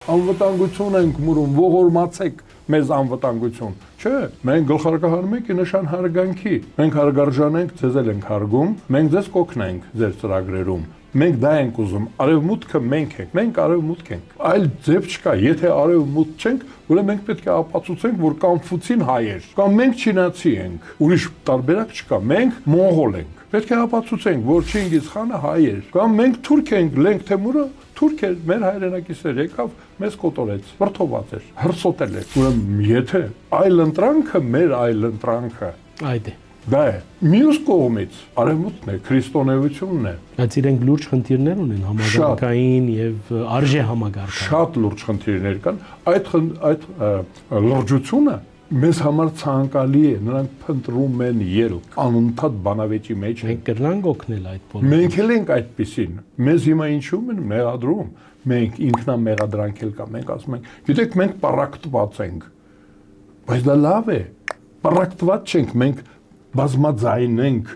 Անվտանգություն ենք մուրում, ողորմացեք մեզ անվտանգություն։ Չէ, մենք գլխարկահարում ենք նշան հարգանքի։ Մենք հարգարժան ենք, ձեզ էլ ենք հարգում, մենք ձեզ կօգնենք ձեր ծրագրերում։ Մենք դա ենք ուզում, արևմուտքը մենք ենք, մենք արևմուտք ենք։ Այլ ձև չկա, եթե արևմուտք չենք, ուրեմն մենք պետք է ապացուցենք, որ Կոնֆուցին հայ էր, կամ մենք չինացի ենք։ Ուրիշ տարբերակ չկա, մենք մոնղոլ ենք։ Պետք է ապացուցենք, որ Չինգիզ խանը հայ էր, կամ մենք թուրք ենք, Լենգ Թեմուրը թուրք էր, մեր հայրենակիցներ եկավ, մեզ կոտորեց, վրդոված էր, հրսոտել էր։ Ուրեմն եթե այլընտրանքը մեր այլընտրանքը Այդ է։ դա է։ Մյուս կողմից արևմուտքն է, քրիստոնեությունն է։ Բայց իրենք լուրջ խնդիրներ ունեն համագարկային եւ արժե համագարկային։ Շատ լուրջ խնդիրներ կան։ Այդ լրջությունը մեզ համար ցանկալի է, նրանք փնտրում են ելք, անընդհատ բանավեճի մեջ են։ Մենք կրնանք օգնել այդ բոլորին։ Մենք էլ ենք այդպեսին։ Մեզ հիմա ինչու են մեղադրում։ Մենք ինքնամեղադրանք էլ կա, մենք ասում ենք, գիտեք, մենք պարակտված ենք։ Բայց դա լավ է։ Պարակտված չենք, մենք բազմաձայն ենք։